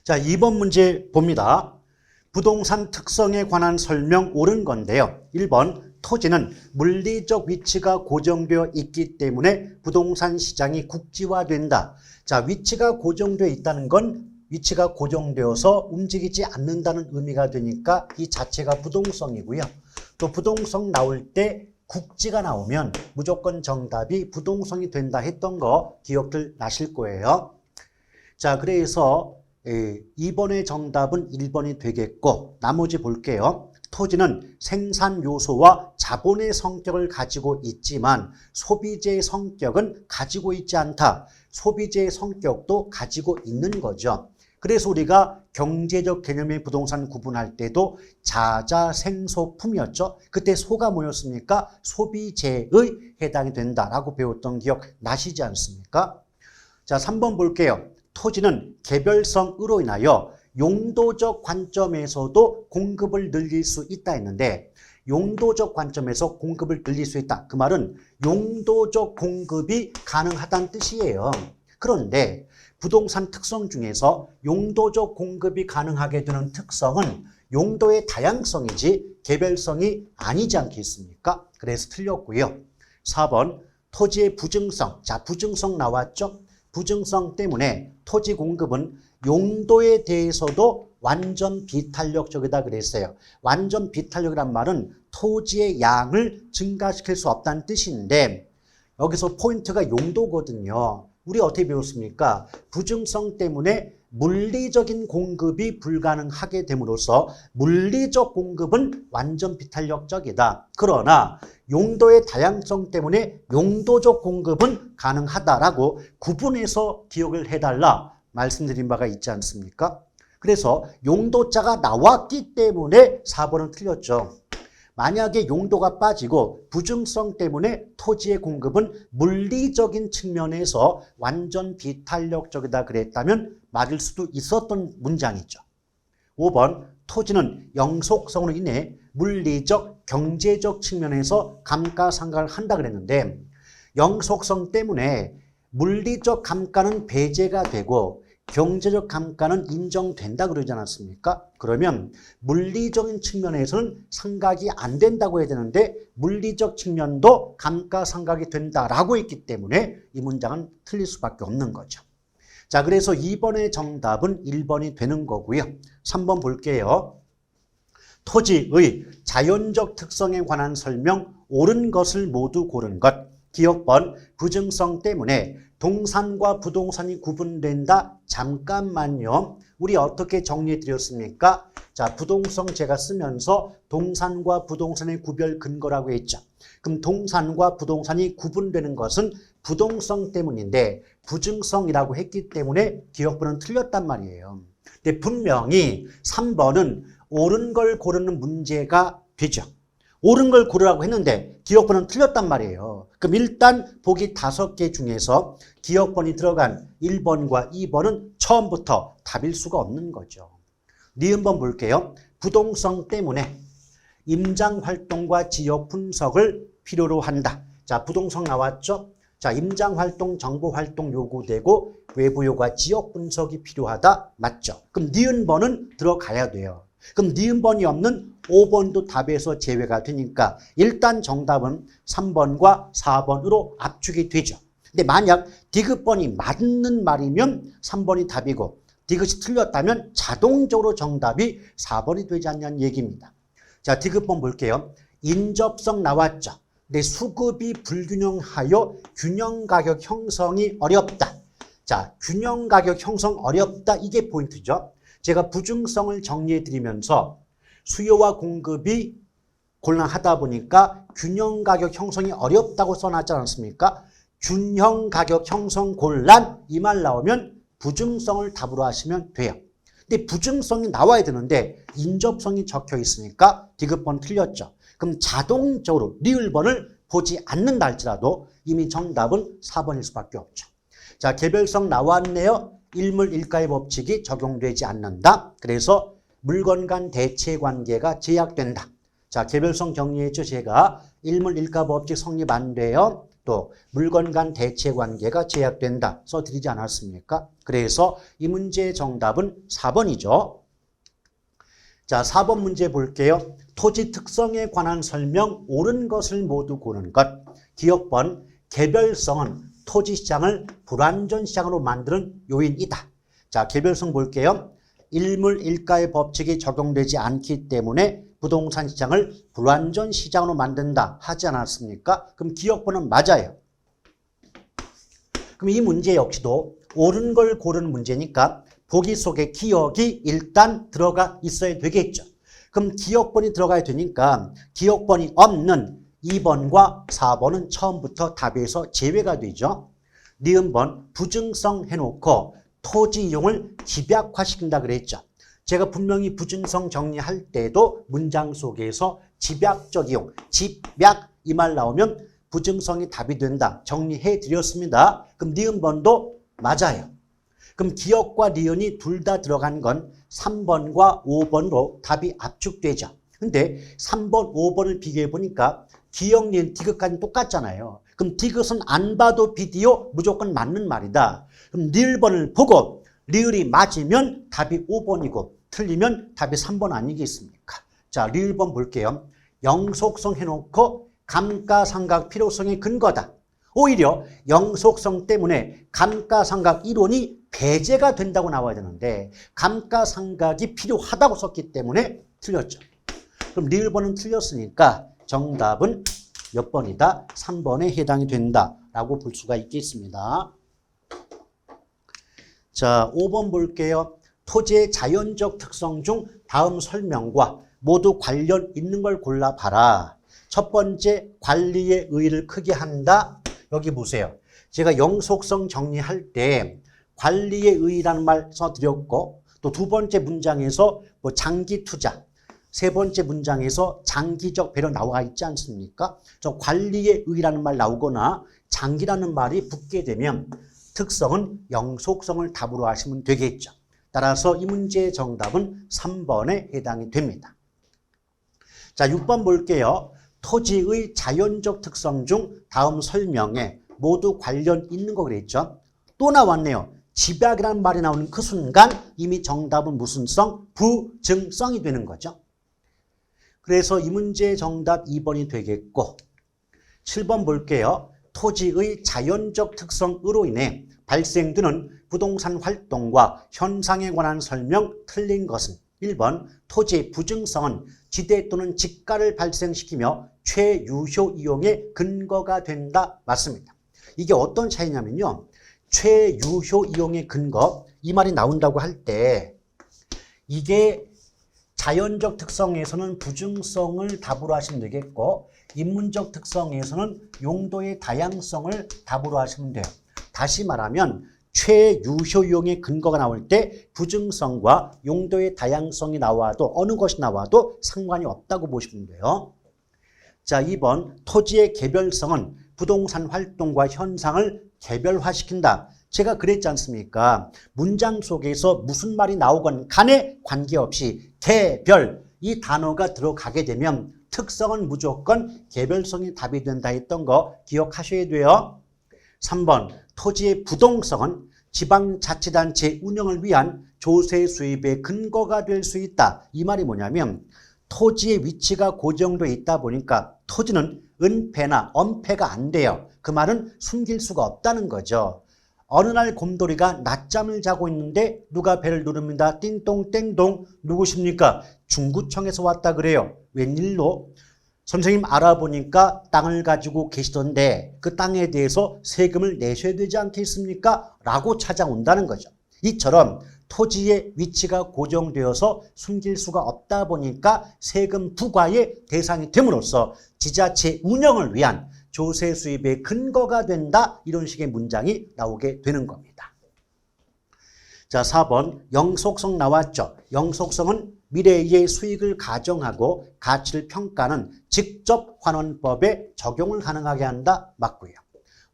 자, 2번 문제 봅니다. 부동산 특성에 관한 설명 옳은 건데요. 1번, 토지는 물리적 위치가 고정되어 있기 때문에 부동산 시장이 국지화된다. 자, 위치가 고정되어 있다는 건 위치가 고정되어서 움직이지 않는다는 의미가 되니까 이 자체가 부동성이고요. 또 부동성 나올 때 국지가 나오면 무조건 정답이 부동성이 된다 했던 거 기억들 나실 거예요. 자, 그래서 2번의 정답은 1번이 되겠고, 나머지 볼게요. 토지는 생산 요소와 자본의 성격을 가지고 있지만 소비재의 성격은 가지고 있지 않다. 소비재의 성격도 가지고 있는 거죠. 그래서 우리가 경제적 개념의 부동산 구분할 때도 자자생소품이었죠. 그때 소가 뭐였습니까? 소비재의 해당이 된다라고 배웠던 기억 나시지 않습니까? 자, 3번 볼게요. 토지는 개별성으로 인하여 용도적 관점에서도 공급을 늘릴 수 있다 했는데, 용도적 관점에서 공급을 늘릴 수 있다. 그 말은 용도적 공급이 가능하다는 뜻이에요. 그런데 부동산 특성 중에서 용도적 공급이 가능하게 되는 특성은 용도의 다양성이지 개별성이 아니지 않겠습니까? 그래서 틀렸고요. 4번, 토지의 부증성. 자, 부증성 나왔죠? 부증성 때문에 토지 공급은 용도에 대해서도 완전 비탄력적이다 그랬어요. 완전 비탄력이란 말은 토지의 양을 증가시킬 수 없다는 뜻인데, 여기서 포인트가 용도거든요. 우리 어떻게 배웠습니까? 부증성 때문에 물리적인 공급이 불가능하게 됨으로써 물리적 공급은 완전 비탄력적이다. 그러나 용도의 다양성 때문에 용도적 공급은 가능하다라고 구분해서 기억을 해달라 말씀드린 바가 있지 않습니까? 그래서 용도자가 나왔기 때문에 4번은 틀렸죠. 만약에 용도가 빠지고 부증성 때문에 토지의 공급은 물리적인 측면에서 완전 비탄력적이다 그랬다면 맞을 수도 있었던 문장이죠. 5번, 토지는 영속성으로 인해 물리적, 경제적 측면에서 감가상각을 한다 그랬는데, 영속성 때문에 물리적 감가는 배제가 되고 경제적 감가는 인정된다 그러지 않았습니까? 그러면 물리적인 측면에서는 상각이 안 된다고 해야 되는데 물리적 측면도 감가상각이 된다라고 했기 때문에 이 문장은 틀릴 수밖에 없는 거죠. 자, 그래서 2번의 정답은 1번이 되는 거고요. 3번 볼게요. 토지의 자연적 특성에 관한 설명 옳은 것을 모두 고른 것. 기억번, 부증성 때문에 동산과 부동산이 구분된다. 잠깐만요. 우리 어떻게 정리해 드렸습니까? 자, 부동성 제가 쓰면서 동산과 부동산의 구별 근거라고 했죠. 그럼 동산과 부동산이 구분되는 것은 부동성 때문인데 부증성이라고 했기 때문에 기억번은 틀렸단 말이에요. 근데 분명히 3번은 옳은 걸 고르는 문제가 되죠. 옳은 걸 고르라고 했는데 기억번은 틀렸단 말이에요. 그럼 일단 보기 5개 중에서 기억번이 들어간 1번과 2번은 처음부터 답일 수가 없는 거죠. 니은번 볼게요. 부동성 때문에 임장활동과 지역 분석을 필요로 한다. 자, 부동성 나왔죠? 자, 임장활동, 정보활동 요구되고 외부요과 지역 분석이 필요하다. 맞죠? 그럼 니은번은 들어가야 돼요. 그럼 니은번이 없는 5번도 답에서 제외가 되니까 일단 정답은 3번과 4번으로 압축이 되죠. 근데 만약 디귿번이 맞는 말이면 3번이 답이고 디귿이 틀렸다면 자동적으로 정답이 4번이 되지 않냐는 얘기입니다. 자, 디귿번 볼게요. 인접성 나왔죠. 근데 수급이 불균형하여 균형가격 형성이 어렵다. 자, 균형가격 형성 어렵다. 이게 포인트죠. 제가 부증성을 정리해 드리면서 수요와 공급이 곤란하다 보니까 균형가격 형성이 어렵다고 써놨지 않습니까? 균형가격 형성 곤란 이 말 나오면 부증성을 답으로 하시면 돼요. 근데 부증성이 나와야 되는데 인접성이 적혀 있으니까 디귿번 틀렸죠. 그럼 자동적으로 리을번을 보지 않는다 할지라도 이미 정답은 4번일 수밖에 없죠. 자, 개별성 나왔네요. 일물일가의 법칙이 적용되지 않는다. 그래서 물건 간 대체 관계가 제약된다. 자, 개별성 정리했죠. 제가 일물일가 법칙 성립 안 돼요. 또 물건 간 대체 관계가 제약된다 써드리지 않았습니까? 그래서 이 문제의 정답은 4번이죠. 자, 4번 문제 볼게요. 토지 특성에 관한 설명 옳은 것을 모두 고른 것. 기억번 개별성은 토지 시장을 불완전 시장으로 만드는 요인이다. 자, 개별성 볼게요. 일물일가의 법칙이 적용되지 않기 때문에 부동산 시장을 불완전 시장으로 만든다 하지 않았습니까? 그럼 기억번은 맞아요. 그럼 이 문제 역시도 옳은 걸 고르는 문제니까 보기 속에 기억이 일단 들어가 있어야 되겠죠. 그럼 기억번이 들어가야 되니까 기억번이 없는 2번과 4번은 처음부터 답에서 제외가 되죠. 니은번 부증성 해놓고 토지 이용을 집약화시킨다 그랬죠. 제가 분명히 부증성 정리할 때도 문장 속에서 집약적 이용, 집약 이 말 나오면 부증성이 답이 된다 정리해 드렸습니다. 그럼 니은번도 맞아요. 그럼 기억과 니은이 둘 다 들어간 건 3번과 5번으로 답이 압축되죠. 근데 3번, 5번을 비교해 보니까 기억, 니은, 디귿까지 똑같잖아요. 그럼 디귿은 안 봐도 비디오 무조건 맞는 말이다. 그럼 리을번을 보고 리을이 맞으면 답이 5번이고 틀리면 답이 3번 아니겠습니까? 자, 리을번 볼게요. 영속성 해놓고 감가상각 필요성의 근거다. 오히려 영속성 때문에 감가상각 이론이 배제가 된다고 나와야 되는데 감가상각이 필요하다고 썼기 때문에 틀렸죠. 그럼 리을번은 틀렸으니까 정답은 몇 번이다? 3번에 해당이 된다라고 볼 수가 있겠습니다. 자, 5번 볼게요. 토지의 자연적 특성 중 다음 설명과 모두 관련 있는 걸 골라봐라. 첫 번째, 관리의 의의를 크게 한다. 여기 보세요. 제가 영속성 정리할 때 관리의 의의라는 말 써드렸고 또 두 번째 문장에서 뭐 장기 투자, 세 번째 문장에서 장기적 배려 나와 있지 않습니까? 저 관리의 의의라는 말 나오거나 장기라는 말이 붙게 되면 특성은 영속성을 답으로 하시면 되겠죠. 따라서 이 문제의 정답은 3번에 해당이 됩니다. 자, 6번 볼게요. 토지의 자연적 특성 중 다음 설명에 모두 관련 있는 거 그랬죠. 또 나왔네요. 집약이라는 말이 나오는 그 순간 이미 정답은 무슨 성? 부증성이 되는 거죠. 그래서 이 문제의 정답 2번이 되겠고 7번 볼게요. 토지의 자연적 특성으로 인해 발생되는 부동산 활동과 현상에 관한 설명 틀린 것은 1번 토지의 부증성은 지대 또는 지가를 발생시키며 최유효 이용의 근거가 된다. 맞습니다. 이게 어떤 차이냐면요. 최유효 이용의 근거 이 말이 나온다고 할 때 이게 자연적 특성에서는 부증성을 답으로 하시면 되겠고 인문적 특성에서는 용도의 다양성을 답으로 하시면 돼요. 다시 말하면 최유효 이용의 근거가 나올 때 부증성과 용도의 다양성이 나와도 어느 것이 나와도 상관이 없다고 보시면 돼요. 자, 2번 토지의 개별성은 부동산 활동과 현상을 개별화시킨다. 제가 그랬지 않습니까? 문장 속에서 무슨 말이 나오건 간에 관계없이 개별 이 단어가 들어가게 되면 특성은 무조건 개별성이 답이 된다 했던 거 기억하셔야 돼요. 3번 토지의 부동성은 지방자치단체 운영을 위한 조세 수입의 근거가 될 수 있다. 이 말이 뭐냐면 토지의 위치가 고정되어 있다 보니까 토지는 은폐나 엄폐가 안 돼요. 그 말은 숨길 수가 없다는 거죠. 어느 날 곰돌이가 낮잠을 자고 있는데 누가 벨을 누릅니다. 띵동 땡동 누구십니까? 중구청에서 왔다 그래요. 웬일로? 선생님 알아보니까 땅을 가지고 계시던데 그 땅에 대해서 세금을 내셔야 되지 않겠습니까? 라고 찾아온다는 거죠. 이처럼 토지의 위치가 고정되어서 숨길 수가 없다 보니까 세금 부과의 대상이 됨으로써 지자체 운영을 위한 조세 수입의 근거가 된다. 이런 식의 문장이 나오게 되는 겁니다. 자, 4번 영속성 나왔죠. 영속성은 미래의 수익을 가정하고 가치를 평가하는 직접 환원법에 적용을 가능하게 한다. 맞고요.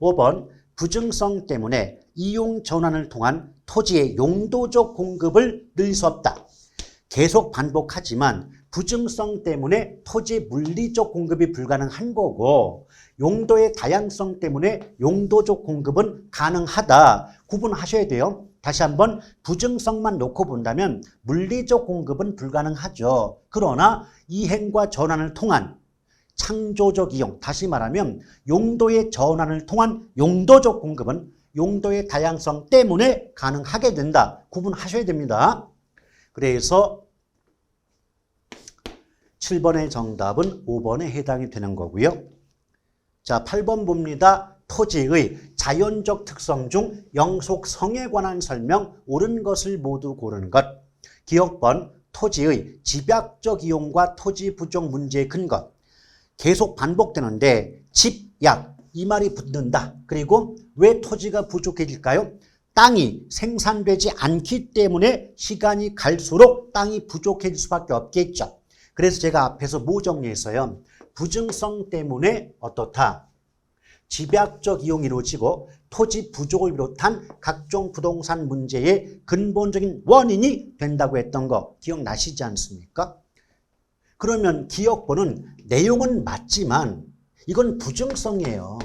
5번 부증성 때문에 이용 전환을 통한 토지의 용도적 공급을 늘 수 없다. 계속 반복하지만 부증성 때문에 토지 물리적 공급이 불가능한 거고 용도의 다양성 때문에 용도적 공급은 가능하다. 구분하셔야 돼요. 다시 한번 부증성만 놓고 본다면 물리적 공급은 불가능하죠. 그러나 이행과 전환을 통한 창조적 이용, 다시 말하면 용도의 전환을 통한 용도적 공급은 용도의 다양성 때문에 가능하게 된다. 구분하셔야 됩니다. 그래서 7번의 정답은 5번에 해당이 되는 거고요. 자, 8번 봅니다. 토지의 자연적 특성 중 영속성에 관한 설명, 옳은 것을 모두 고르는 것. 기억번, 토지의 집약적 이용과 토지 부족 문제의 근거. 계속 반복되는데 집약, 이 말이 붙는다. 그리고 왜 토지가 부족해질까요? 땅이 생산되지 않기 때문에 시간이 갈수록 땅이 부족해질 수밖에 없겠죠. 그래서 제가 앞에서 뭐 정리했어요? 부증성 때문에 어떻다? 집약적 이용이 이루어지고 토지 부족을 비롯한 각종 부동산 문제의 근본적인 원인이 된다고 했던 거 기억나시지 않습니까? 그러면 기억번은 내용은 맞지만 이건 부증성이에요.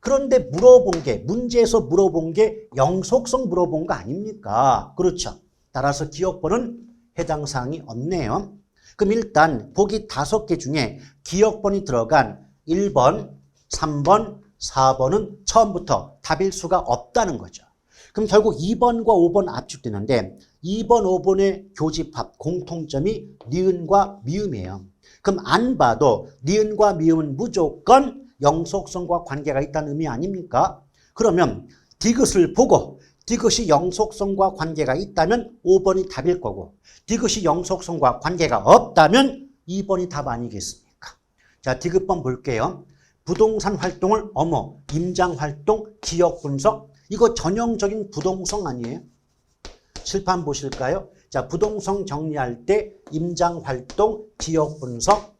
그런데 물어본 게, 문제에서 물어본 게 영속성 물어본 거 아닙니까? 그렇죠. 따라서 기억번은 해당 사항이 없네요. 그럼 일단 보기 5개 중에 기억번이 들어간 1번, 3번, 4번은 처음부터 답일 수가 없다는 거죠. 그럼 결국 2번과 5번 압축되는데 2번, 5번의 교집합 공통점이 니은과 미음이에요. 그럼 안 봐도 니은과 미음은 무조건 영속성과 관계가 있다는 의미 아닙니까? 그러면 디귿을 보고 디귿이 영속성과 관계가 있다면 5번이 답일 거고 디귿이 영속성과 관계가 없다면 2번이 답 아니겠습니까? 자, 디귿번 볼게요. 부동산 활동을 임장활동, 지역분석, 이거 전형적인 부동성 아니에요? 칠판 보실까요? 자, 부동성 정리할 때 임장활동, 지역분석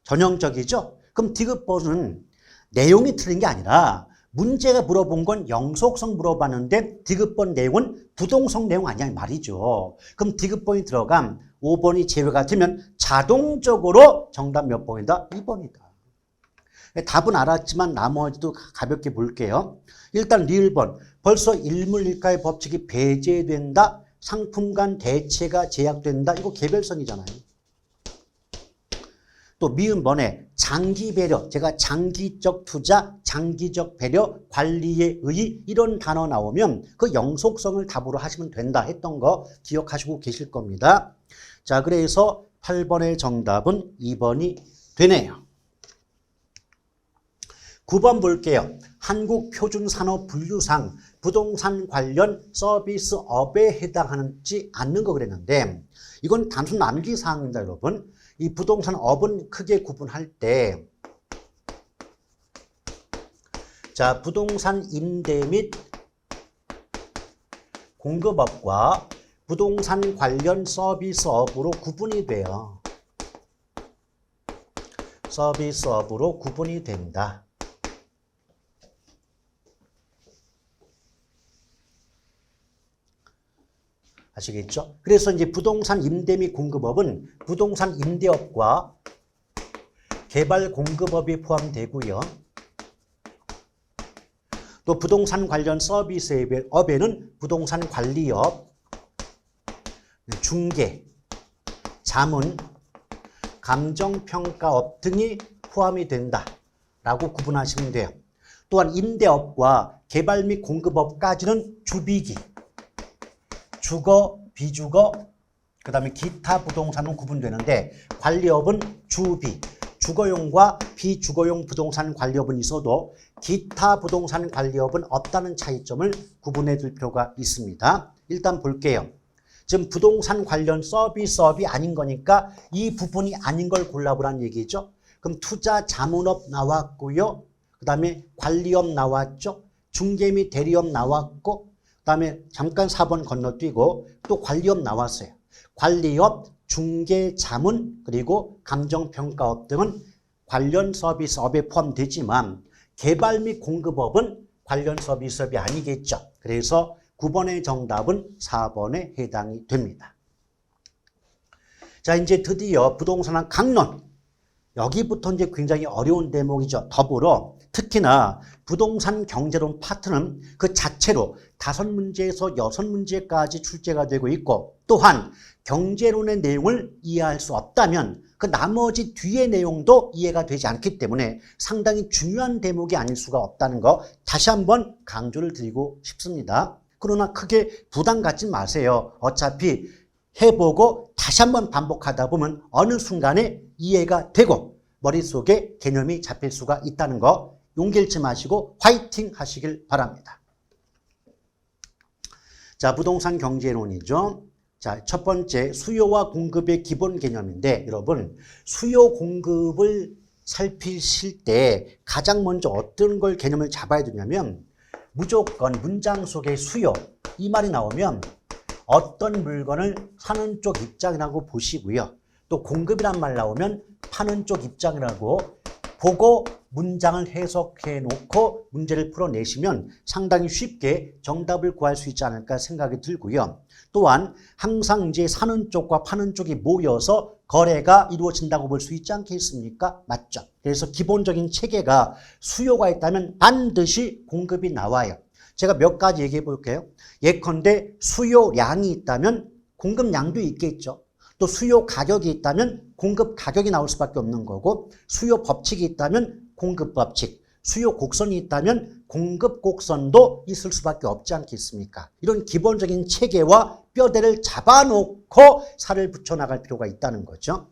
전형적이죠? 그럼 디귿번은 내용이 틀린 게 아니라 문제가 물어본 건 영속성 물어봤는데 디귿번 내용은 부동성 내용 아니야 말이죠. 그럼 디귿번이 들어간 5번이 제외가 되면 자동적으로 정답 몇 번이다? 2번이다. 답은 알았지만 나머지도 가볍게 볼게요. 일단 리을번, 벌써 일물일가의 법칙이 배제된다. 상품 간 대체가 제약된다. 이거 개별성이잖아요. 또 미음번에 장기 배려, 제가 장기적 투자, 장기적 배려, 관리의 의 이런 단어 나오면 그 영속성을 답으로 하시면 된다 했던 거 기억하시고 계실 겁니다. 자, 그래서 8번의 정답은 2번이 되네요. 9번 볼게요. 한국표준산업분류상 부동산 관련 서비스업에 해당하지 않는 거 그랬는데 이건 단순 암기사항입니다, 여러분. 이 부동산업은 크게 구분할 때 자, 부동산 임대 및 공급업과 부동산 관련 서비스업으로 구분이 돼요. 서비스업으로 구분이 된다. 아시겠죠? 그래서 이제 부동산 임대 및 공급업은 부동산 임대업과 개발 공급업이 포함되고요. 또 부동산 관련 서비스업에는 부동산 관리업, 중개, 자문, 감정평가업 등이 포함이 된다라고 구분하시면 돼요. 또한 임대업과 개발 및 공급업까지는 주비기, 주거, 비주거, 그 다음에 기타 부동산은 구분되는데 관리업은 주비, 주거용과 비주거용 부동산 관리업은 있어도 기타 부동산 관리업은 없다는 차이점을 구분해 둘 필요가 있습니다. 일단 볼게요. 지금 부동산 관련 서비스업이 아닌 거니까 이 부분이 아닌 걸 골라보라는 얘기죠. 그럼 투자 자문업 나왔고요. 그 다음에 관리업 나왔죠. 중개 및 대리업 나왔고 그 다음에 잠깐 4번 건너뛰고 또 관리업 나왔어요. 관리업, 중개, 자문, 그리고 감정평가업 등은 관련 서비스업에 포함되지만 개발 및 공급업은 관련 서비스업이 아니겠죠. 그래서 9번의 정답은 4번에 해당이 됩니다. 자, 이제 드디어 부동산학 강론. 여기부터 이제 굉장히 어려운 대목이죠. 더불어 특히나 부동산 경제론 파트는 그 자체로 5문제에서 6문제까지 출제가 되고 있고, 또한 경제론의 내용을 이해할 수 없다면 그 나머지 뒤의 내용도 이해가 되지 않기 때문에 상당히 중요한 대목이 아닐 수가 없다는 거 다시 한번 강조를 드리고 싶습니다. 그러나 크게 부담 갖지 마세요. 어차피 해보고 다시 한번 반복하다 보면 어느 순간에 이해가 되고 머릿속에 개념이 잡힐 수가 있다는 거 용기 잃지 마시고 화이팅 하시길 바랍니다. 자, 부동산 경제론이죠. 자, 첫 번째 수요와 공급의 기본 개념인데, 여러분 수요 공급을 살피실 때 가장 먼저 어떤 걸 개념을 잡아야 되냐면, 무조건 문장 속에 수요 이 말이 나오면 어떤 물건을 사는 쪽 입장이라고 보시고요. 또 공급이란 말 나오면 파는 쪽 입장이라고 보고 문장을 해석해 놓고 문제를 풀어내시면 상당히 쉽게 정답을 구할 수 있지 않을까 생각이 들고요. 또한 항상 이제 사는 쪽과 파는 쪽이 모여서 거래가 이루어진다고 볼 수 있지 않겠습니까? 맞죠? 그래서 기본적인 체계가 수요가 있다면 반드시 공급이 나와요. 제가 몇 가지 얘기해 볼게요. 예컨대 수요량이 있다면 공급량도 있겠죠. 또 수요 가격이 있다면 공급 가격이 나올 수밖에 없는 거고, 수요 법칙이 있다면 공급 법칙, 수요 곡선이 있다면 공급 곡선도 있을 수밖에 없지 않겠습니까? 이런 기본적인 체계와 뼈대를 잡아놓고 살을 붙여나갈 필요가 있다는 거죠.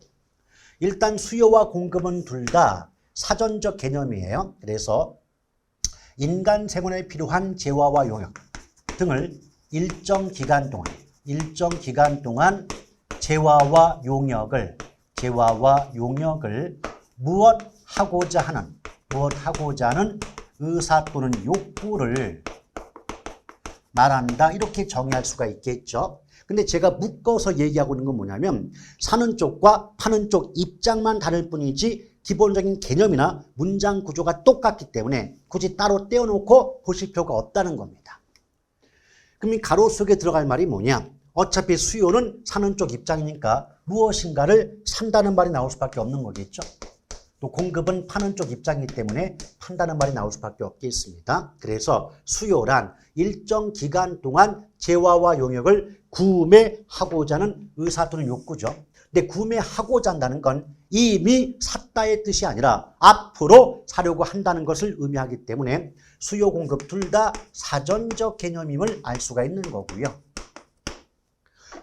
일단 수요와 공급은 둘 다 사전적 개념이에요. 그래서 인간 생활에 필요한 재화와 용역 등을 일정 기간 동안 재화와 용역을 무엇하고자 하는 의사 또는 욕구를 말한다, 이렇게 정의할 수가 있겠죠. 근데 제가 묶어서 얘기하고 있는 건 뭐냐면, 사는 쪽과 파는 쪽 입장만 다를 뿐이지 기본적인 개념이나 문장 구조가 똑같기 때문에 굳이 따로 떼어놓고 보실 필요가 없다는 겁니다. 그럼 이 가로 속에 들어갈 말이 뭐냐? 어차피 수요는 사는 쪽 입장이니까 무엇인가를 산다는 말이 나올 수밖에 없는 거겠죠. 또 공급은 파는 쪽 입장이기 때문에 판다는 말이 나올 수밖에 없겠습니다. 그래서 수요란 일정 기간 동안 재화와 용역을 구매하고자 하는 의사 또는 욕구죠. 근데 구매하고자 한다는 건 이미 샀다의 뜻이 아니라 앞으로 사려고 한다는 것을 의미하기 때문에 수요 공급 둘 다 사전적 개념임을 알 수가 있는 거고요.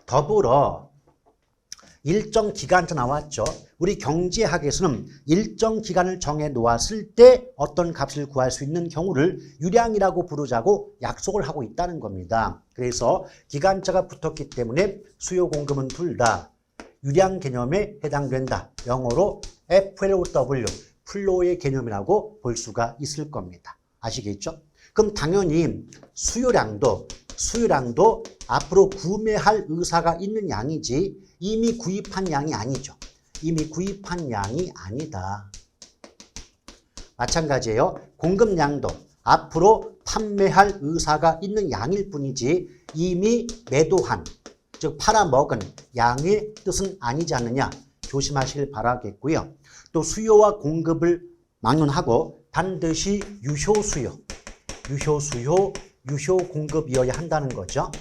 더불어 일정 기간도 나왔죠. 우리 경제학에서는 일정 기간을 정해 놓았을 때 어떤 값을 구할 수 있는 경우를 유량이라고 부르자고 약속을 하고 있다는 겁니다. 그래서 기간차가 붙었기 때문에 수요 공급은 둘 다 유량 개념에 해당된다. 영어로 FLOW, 플로우의 개념이라고 볼 수가 있을 겁니다. 아시겠죠? 그럼 당연히 수요량도 앞으로 구매할 의사가 있는 양이지 이미 구입한 양이 아니죠. 이미 구입한 양이 아니다. 마찬가지예요. 공급량도 앞으로 판매할 의사가 있는 양일 뿐이지 이미 매도한, 즉 팔아먹은 양의 뜻은 아니지 않느냐, 조심하시길 바라겠고요. 또 수요와 공급을 막론하고 반드시 유효수요, 유효 공급이어야 한다는 거죠.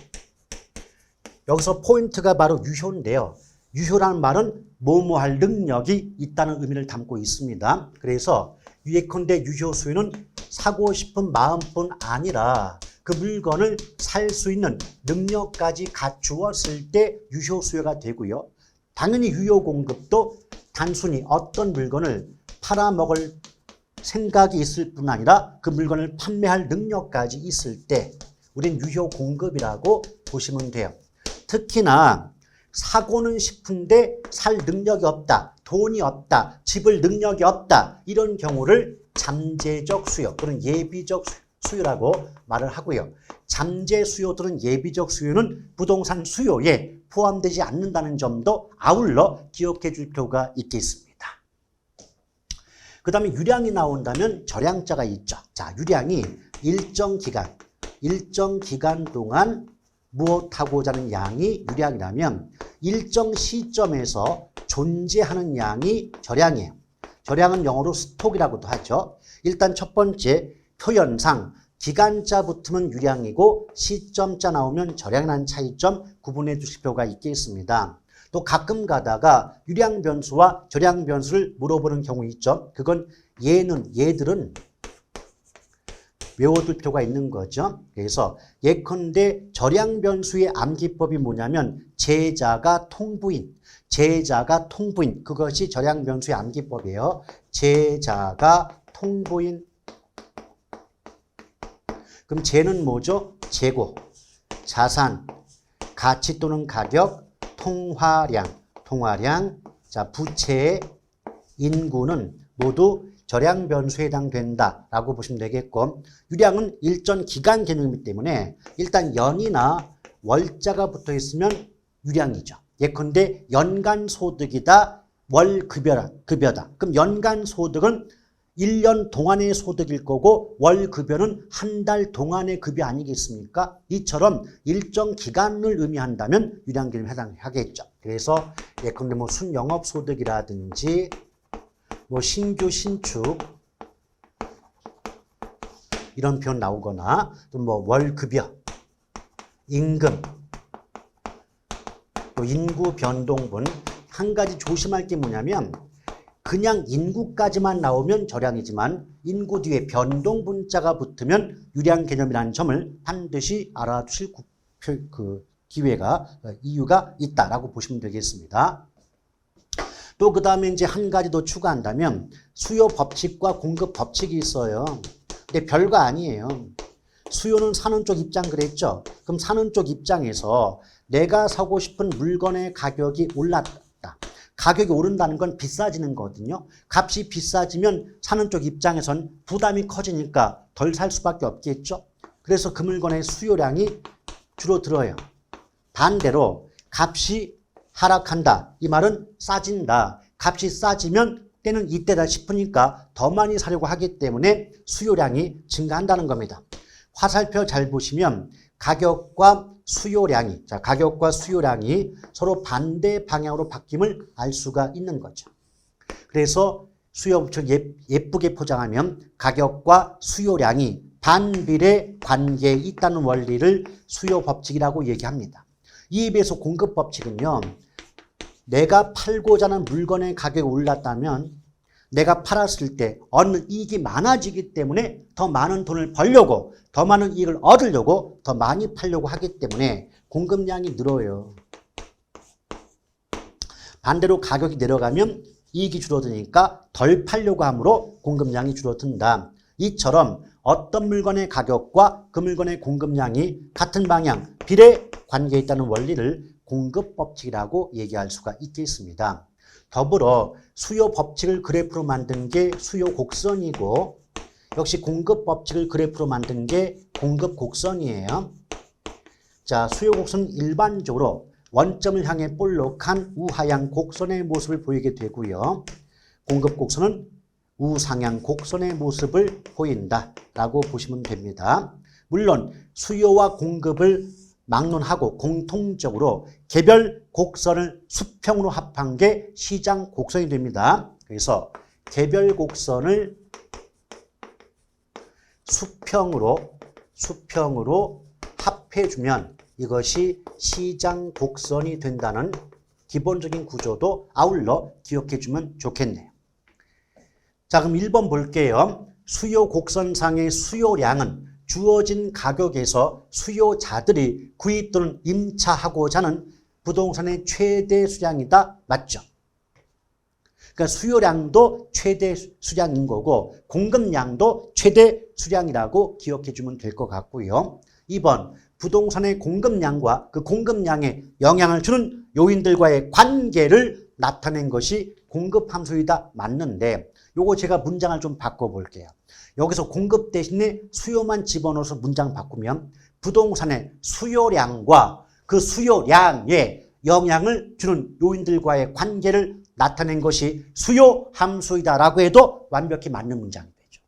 여기서 포인트가 바로 유효인데요. 유효라는 말은 뭐뭐할 능력이 있다는 의미를 담고 있습니다. 그래서 예컨대 유효 수요는 사고 싶은 마음뿐 아니라 그 물건을 살 수 있는 능력까지 갖추었을 때 유효 수요가 되고요. 당연히 유효 공급도 단순히 어떤 물건을 팔아먹을 생각이 있을 뿐 아니라 그 물건을 판매할 능력까지 있을 때 우린 유효 공급이라고 보시면 돼요. 특히나 사고는 싶은데 살 능력이 없다, 돈이 없다, 집을 능력이 없다, 이런 경우를 잠재적 수요 또는 예비적 수요라고 말을 하고요. 잠재 수요 또는 예비적 수요는 부동산 수요에 포함되지 않는다는 점도 아울러 기억해 줄 필요가 있겠습니다. 그 다음에 유량이 나온다면 절량자가 있죠. 자, 유량이 일정 기간 동안 무엇하고자 하는 양이 유량이라면 일정 시점에서 존재하는 양이 저량이에요. 저량은 영어로 스톡이라고도 하죠. 일단 첫 번째 표현상 기간자 붙으면 유량이고 시점자 나오면 저량이라는 차이점 구분해 주실 필요가 있겠습니다. 또 가끔 가다가 유량 변수와 저량 변수를 물어보는 경우 있죠. 그건 얘들은 외워둘 필요가 있는 거죠. 그래서 예컨대 저량 변수의 암기법이 뭐냐면 제자가 통부인, 그것이 저량 변수의 암기법이에요. 제자가 통부인. 그럼 재는 뭐죠? 재고, 자산, 가치 또는 가격, 통화량. 자, 부채, 인구는 모두 저량 변수에 해당된다라고 보시면 되겠고, 유량은 일정 기간 개념이기 때문에 일단 연이나 월자가 붙어 있으면 유량이죠. 예컨대 연간 소득이다, 월 급여다. 그럼 연간 소득은 1년 동안의 소득일 거고 월 급여는 한 달 동안의 급여 아니겠습니까? 이처럼 일정 기간을 의미한다면 유량 개념에 해당하겠죠. 그래서 예컨대 뭐 순영업 소득이라든지 뭐 신규 신축 이런 표현 나오거나 또 뭐 월급여, 임금, 또 인구 변동분. 한 가지 조심할 게 뭐냐면 그냥 인구까지만 나오면 저량이지만 인구 뒤에 변동분자가 붙으면 유량 개념이라는 점을 반드시 알아두실 이유가 있다라고 보시면 되겠습니다. 또 그 다음에 이제 한 가지 더 추가한다면 수요 법칙과 공급 법칙이 있어요. 근데 별거 아니에요. 수요는 사는 쪽 입장 그랬죠. 그럼 사는 쪽 입장에서 내가 사고 싶은 물건의 가격이 올랐다. 가격이 오른다는 건 비싸지는 거거든요. 값이 비싸지면 사는 쪽 입장에선 부담이 커지니까 덜 살 수밖에 없겠죠. 그래서 그 물건의 수요량이 줄어들어요. 반대로 값이 하락한다. 이 말은 싸진다. 값이 싸지면 때는 이때다 싶으니까 더 많이 사려고 하기 때문에 수요량이 증가한다는 겁니다. 화살표 잘 보시면 가격과 수요량이 서로 반대 방향으로 바뀜을 알 수가 있는 거죠. 그래서 수요 법칙 예쁘게 포장하면 가격과 수요량이 반비례 관계에 있다는 원리를 수요 법칙이라고 얘기합니다. 이에 비해서 공급 법칙은요. 내가 팔고자 하는 물건의 가격이 올랐다면 내가 팔았을 때 얻는 이익이 많아지기 때문에 더 많은 돈을 벌려고, 더 많은 이익을 얻으려고 더 많이 팔려고 하기 때문에 공급량이 늘어요. 반대로 가격이 내려가면 이익이 줄어드니까 덜 팔려고 하므로 공급량이 줄어든다. 이처럼 어떤 물건의 가격과 그 물건의 공급량이 같은 방향, 비례 관계에 있다는 원리를 공급법칙이라고 얘기할 수가 있겠습니다. 더불어 수요 법칙을 그래프로 만든 게 수요 곡선이고 역시 공급 법칙을 그래프로 만든 게 공급 곡선이에요. 자, 수요 곡선은 일반적으로 원점을 향해 볼록한 우하향 곡선의 모습을 보이게 되고요. 공급 곡선은 우상향 곡선의 모습을 보인다라고 보시면 됩니다. 물론 수요와 공급을 막론하고 공통적으로 개별 곡선을 수평으로 합한 게 시장 곡선이 됩니다. 그래서 개별 곡선을 수평으로 합해주면 이것이 시장 곡선이 된다는 기본적인 구조도 아울러 기억해주면 좋겠네요. 자, 그럼 1번 볼게요. 수요 곡선상의 수요량은 주어진 가격에서 수요자들이 구입 또는 임차하고자 하는 부동산의 최대 수량이다. 맞죠? 그러니까 수요량도 최대 수량인 거고 공급량도 최대 수량이라고 기억해 주면 될 것 같고요. 2번, 부동산의 공급량과 그 공급량에 영향을 주는 요인들과의 관계를 나타낸 것이 공급함수이다. 맞는데 요거 제가 문장을 좀 바꿔볼게요. 여기서 공급 대신에 수요만 집어넣어서 문장 바꾸면 부동산의 수요량과 그 수요량에 영향을 주는 요인들과의 관계를 나타낸 것이 수요 함수이다라고 해도 완벽히 맞는 문장이 되죠.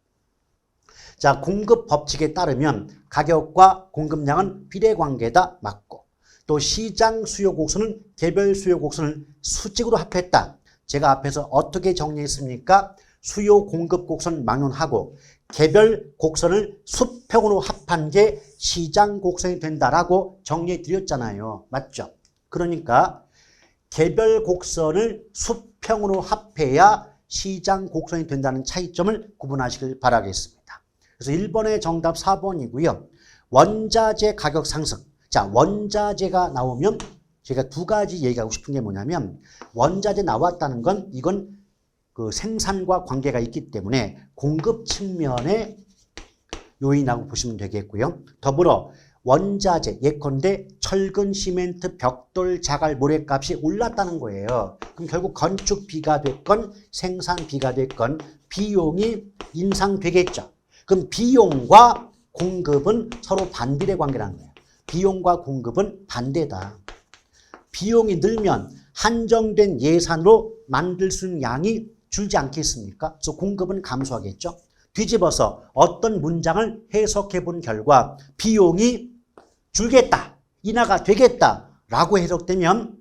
자, 공급 법칙에 따르면 가격과 공급량은 비례관계다. 맞고 또 시장 수요 곡선은 개별 수요 곡선을 수직으로 합했다. 제가 앞에서 어떻게 정리했습니까? 수요 공급 곡선 막론하고 개별 곡선을 수평으로 합한 게 시장 곡선이 된다라고 정리해 드렸잖아요. 맞죠? 그러니까 개별 곡선을 수평으로 합해야 시장 곡선이 된다는 차이점을 구분하시길 바라겠습니다. 그래서 1번의 정답 4번이고요. 원자재 가격 상승. 자, 원자재가 나오면 제가 두 가지 얘기하고 싶은 게 뭐냐면 원자재 나왔다는 건 이건 그 생산과 관계가 있기 때문에 공급 측면의 요인이라고 보시면 되겠고요. 더불어 원자재 예컨대 철근, 시멘트, 벽돌, 자갈, 모래값이 올랐다는 거예요. 그럼 결국 건축비가 됐건 생산비가 됐건 비용이 인상되겠죠. 그럼 비용과 공급은 서로 반비례 관계라는 거예요. 비용과 공급은 반대다. 비용이 늘면 한정된 예산으로 만들 수 있는 양이 줄지 않겠습니까? 그래서 공급은 감소하겠죠. 뒤집어서 어떤 문장을 해석해 본 결과 비용이 줄겠다, 인하가 되겠다 라고 해석되면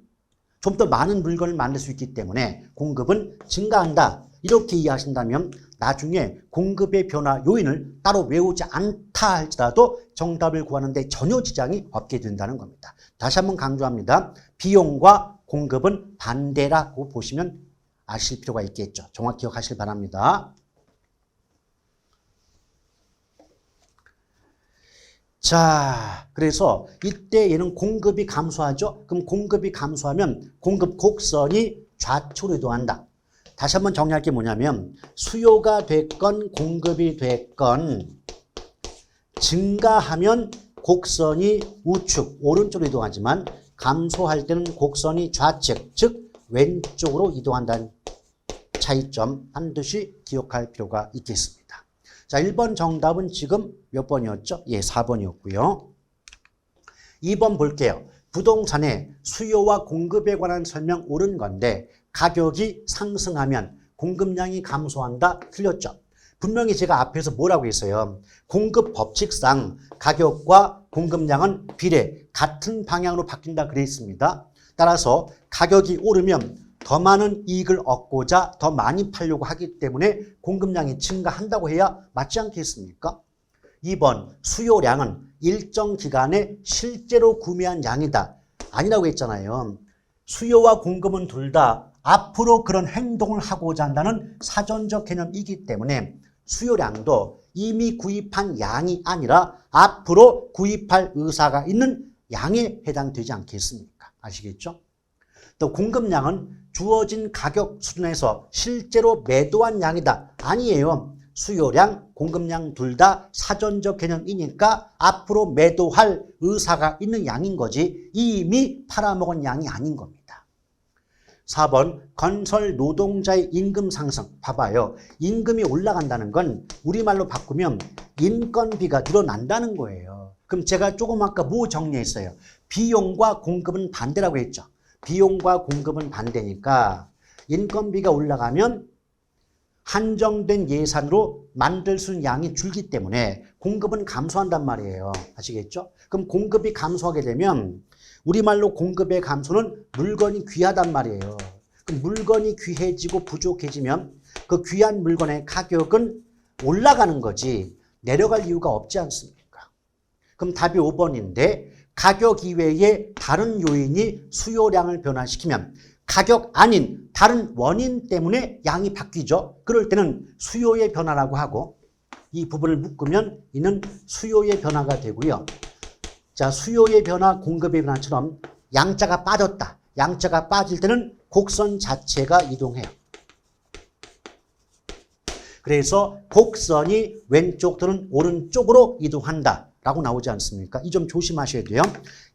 좀 더 많은 물건을 만들 수 있기 때문에 공급은 증가한다. 이렇게 이해하신다면 나중에 공급의 변화 요인을 따로 외우지 않다 할지라도 정답을 구하는 데 전혀 지장이 없게 된다는 겁니다. 다시 한번 강조합니다. 비용과 공급은 반대라고 보시면 아실 필요가 있겠죠. 정확히 기억하시길 바랍니다. 자, 그래서 이때 얘는 공급이 감소하죠. 그럼 공급이 감소하면 공급 곡선이 좌측으로 이동한다. 다시 한번 정리할 게 뭐냐면 수요가 됐건 공급이 됐건 증가하면 곡선이 우측, 오른쪽으로 이동하지만 감소할 때는 곡선이 좌측, 즉 왼쪽으로 이동한다는 차이점 반드시 기억할 필요가 있겠습니다. 자, 1번 정답은 지금 몇 번이었죠? 예, 4번이었고요. 2번 볼게요. 부동산의 수요와 공급에 관한 설명 옳은 건데 가격이 상승하면 공급량이 감소한다. 틀렸죠? 분명히 제가 앞에서 뭐라고 했어요? 공급 법칙상 가격과 공급량은 비례, 같은 방향으로 바뀐다 그랬습니다. 따라서 가격이 오르면 더 많은 이익을 얻고자 더 많이 팔려고 하기 때문에 공급량이 증가한다고 해야 맞지 않겠습니까? 2번 수요량은 일정 기간에 실제로 구매한 양이다. 아니라고 했잖아요. 수요와 공급은 둘 다 앞으로 그런 행동을 하고자 한다는 사전적 개념이기 때문에 수요량도 이미 구입한 양이 아니라 앞으로 구입할 의사가 있는 양에 해당되지 않겠습니까? 아시겠죠? 또 공급량은 주어진 가격 수준에서 실제로 매도한 양이다. 아니에요. 수요량, 공급량 둘 다 사전적 개념이니까 앞으로 매도할 의사가 있는 양인 거지 이미 팔아먹은 양이 아닌 겁니다. 4번 건설 노동자의 임금 상승. 봐봐요. 임금이 올라간다는 건 우리말로 바꾸면 인건비가 늘어난다는 거예요. 그럼 제가 조금 아까 뭐 정리했어요? 비용과 공급은 반대라고 했죠. 비용과 공급은 반대니까 인건비가 올라가면 한정된 예산으로 만들 수 있는 양이 줄기 때문에 공급은 감소한단 말이에요. 아시겠죠? 그럼 공급이 감소하게 되면 우리말로 공급의 감소는 물건이 귀하단 말이에요. 그럼 물건이 귀해지고 부족해지면 그 귀한 물건의 가격은 올라가는 거지 내려갈 이유가 없지 않습니까? 그럼 답이 5번인데 가격 이외에 다른 요인이 수요량을 변화시키면 가격 아닌 다른 원인 때문에 양이 바뀌죠. 그럴 때는 수요의 변화라고 하고 이 부분을 묶으면 이는 수요의 변화가 되고요. 자, 수요의 변화, 공급의 변화처럼 양자가 빠졌다. 양자가 빠질 때는 곡선 자체가 이동해요. 그래서 곡선이 왼쪽 또는 오른쪽으로 이동한다. 라고 나오지 않습니까? 이 점 조심하셔야 돼요.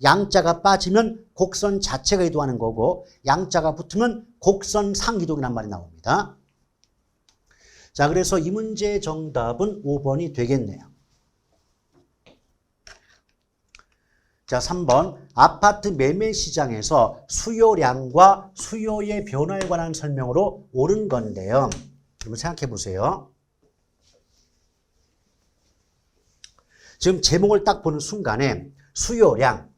양자가 빠지면 곡선 자체가 이동하는 거고 양자가 붙으면 곡선 상이동이란 말이 나옵니다. 자, 그래서 이 문제의 정답은 5번이 되겠네요. 자, 3번 아파트 매매 시장에서 수요량과 수요의 변화에 관한 설명으로 옳은 건데요. 한번 생각해 보세요. 지금 제목을 딱 보는 순간에 수요량,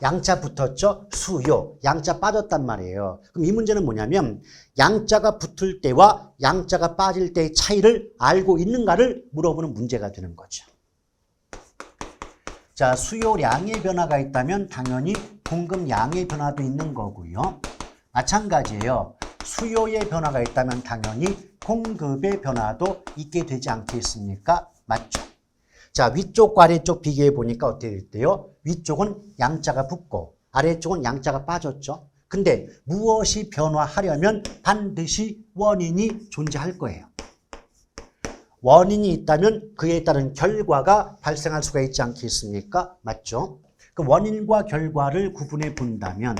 양자 붙었죠? 수요. 양자 빠졌단 말이에요. 그럼 이 문제는 뭐냐면 양자가 붙을 때와 양자가 빠질 때의 차이를 알고 있는가를 물어보는 문제가 되는 거죠. 자, 수요량의 변화가 있다면 당연히 공급량의 변화도 있는 거고요. 마찬가지예요. 수요의 변화가 있다면 당연히 공급의 변화도 있게 되지 않겠습니까? 맞죠? 자, 위쪽과 아래쪽 비교해 보니까 어떻게 됐대요? 위쪽은 양자가 붙고 아래쪽은 양자가 빠졌죠. 근데 무엇이 변화하려면 반드시 원인이 존재할 거예요. 원인이 있다면 그에 따른 결과가 발생할 수가 있지 않겠습니까? 맞죠? 그 원인과 결과를 구분해 본다면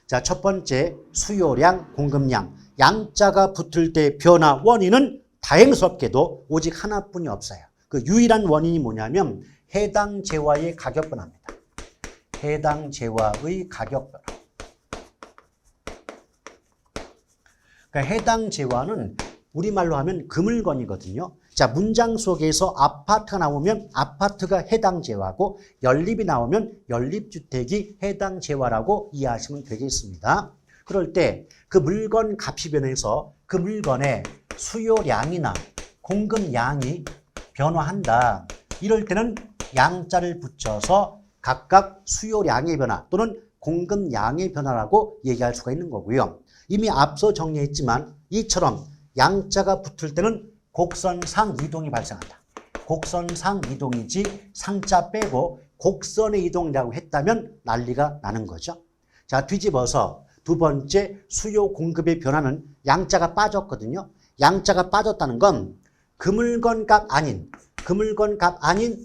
자, 첫 번째 수요량, 공급량, 양자가 붙을 때 변화 원인은 다행스럽게도 오직 하나뿐이 없어요. 그 유일한 원인이 뭐냐면 해당 재화의 가격 변화입니다. 해당 재화의 가격 변화. 그러니까 해당 재화는 우리말로 하면 그 물건이거든요. 자, 문장 속에서 아파트가 나오면 아파트가 해당 재화고 연립이 나오면 연립주택이 해당 재화라고 이해하시면 되겠습니다. 그럴 때 그 물건 값이 변해서 그 물건의 수요량이나 공급량이 변화한다. 이럴 때는 양자를 붙여서 각각 수요량의 변화 또는 공급량의 변화라고 얘기할 수가 있는 거고요. 이미 앞서 정리했지만 이처럼 양자가 붙을 때는 곡선상 이동이 발생한다. 곡선상 이동이지 상자 빼고 곡선의 이동이라고 했다면 난리가 나는 거죠. 자, 뒤집어서 두 번째 수요 공급의 변화는 양자가 빠졌거든요. 양자가 빠졌다는 건 그 물건 값 아닌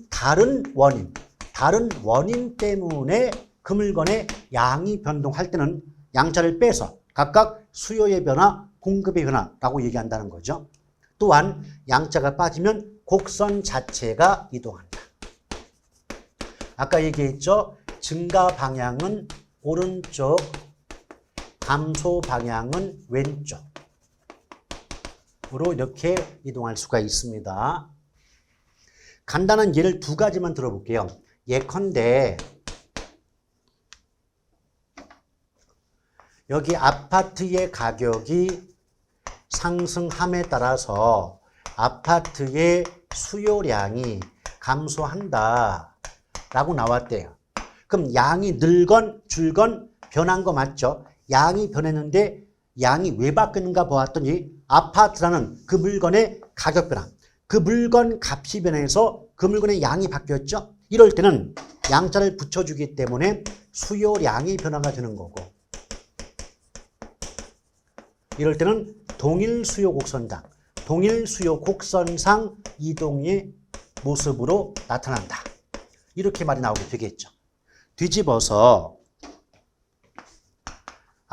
다른 원인 때문에 그 물건의 양이 변동할 때는 양자를 빼서 각각 수요의 변화, 공급의 변화라고 얘기한다는 거죠. 또한 양자가 빠지면 곡선 자체가 이동한다. 아까 얘기했죠. 증가 방향은 오른쪽, 감소 방향은 왼쪽으로 이렇게 이동할 수가 있습니다. 간단한 예를 두 가지만 들어볼게요. 예컨대 여기 아파트의 가격이 상승함에 따라서 아파트의 수요량이 감소한다 라고 나왔대요. 그럼 양이 늘건 줄건 변한 거 맞죠? 양이 변했는데 양이 왜 바뀌는가 보았더니 아파트라는 그 물건의 가격 변화, 그 물건 값이 변해서 그 물건의 양이 바뀌었죠? 이럴 때는 양자를 붙여주기 때문에 수요량이 변화가 되는 거고 이럴 때는 동일 수요 곡선상, 동일 수요 곡선상 이동의 모습으로 나타난다. 이렇게 말이 나오게 되겠죠. 뒤집어서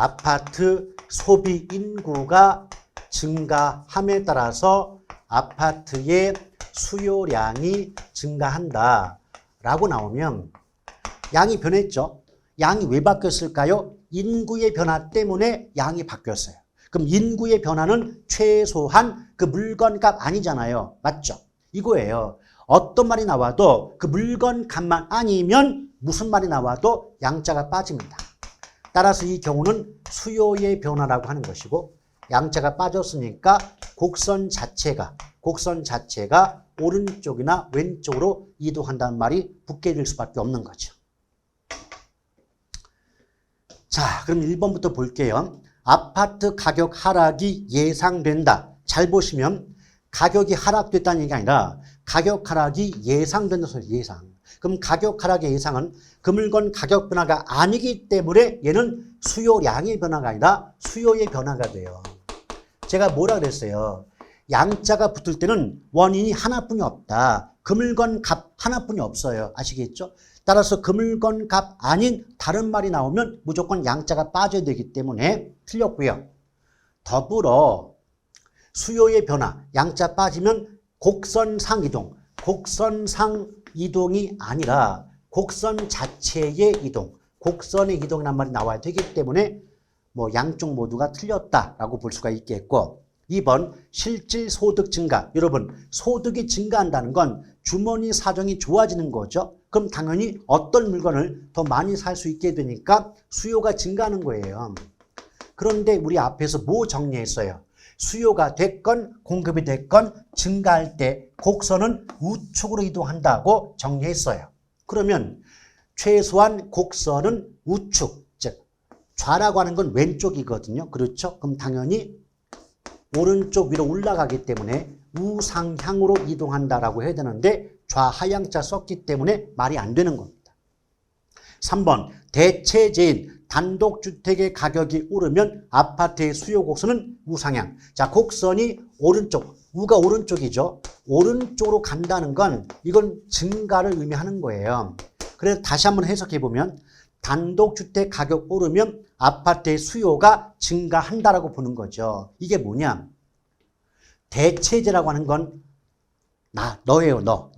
아파트 소비 인구가 증가함에 따라서 아파트의 수요량이 증가한다 라고 나오면 양이 변했죠. 양이 왜 바뀌었을까요? 인구의 변화 때문에 양이 바뀌었어요. 그럼 인구의 변화는 최소한 그 물건값 아니잖아요. 맞죠? 이거예요. 어떤 말이 나와도 그 물건값만 아니면 무슨 말이 나와도 양자가 빠집니다. 따라서 이 경우는 수요의 변화라고 하는 것이고 양자가 빠졌으니까 곡선 자체가 오른쪽이나 왼쪽으로 이동한다는 말이 붙게 될 수밖에 없는 거죠. 자, 그럼 1번부터 볼게요. 아파트 가격 하락이 예상된다. 잘 보시면 가격이 하락됐다는 얘기가 아니라 가격 하락이 예상된다 소리 예상. 그럼 가격 하락의 예상은 그 물건 가격 변화가 아니기 때문에 얘는 수요량의 변화가 아니라 수요의 변화가 돼요. 제가 뭐라 그랬어요? 양자가 붙을 때는 원인이 하나뿐이 없다. 그 물건 값 하나뿐이 없어요. 아시겠죠? 따라서 그 물건 값 아닌 다른 말이 나오면 무조건 양자가 빠져야 되기 때문에 틀렸고요. 더불어 수요의 변화, 양자 빠지면 곡선상 이동이 아니라 곡선 자체의 이동, 곡선의 이동이란 말이 나와야 되기 때문에 뭐 양쪽 모두가 틀렸다라고 볼 수가 있겠고 2번 실질 소득 증가. 여러분 소득이 증가한다는 건 주머니 사정이 좋아지는 거죠. 그럼 당연히 어떤 물건을 더 많이 살 수 있게 되니까 수요가 증가하는 거예요. 그런데 우리 앞에서 뭐 정리했어요? 수요가 됐건 공급이 됐건 증가할 때 곡선은 우측으로 이동한다고 정리했어요. 그러면 최소한 곡선은 우측, 즉 좌라고 하는 건 왼쪽이거든요. 그렇죠? 그럼 당연히 오른쪽 위로 올라가기 때문에 우상향으로 이동한다라고 해야 되는데 좌하향자 썼기 때문에 말이 안 되는 겁니다. 3번 대체제인 단독주택의 가격이 오르면 아파트의 수요 곡선은 우상향. 자, 곡선이 오른쪽, 우가 오른쪽이죠. 오른쪽으로 간다는 건 이건 증가를 의미하는 거예요. 그래서 다시 한번 해석해 보면 단독주택 가격 오르면 아파트의 수요가 증가한다라고 보는 거죠. 이게 뭐냐? 대체제라고 하는 건 너예요, 너.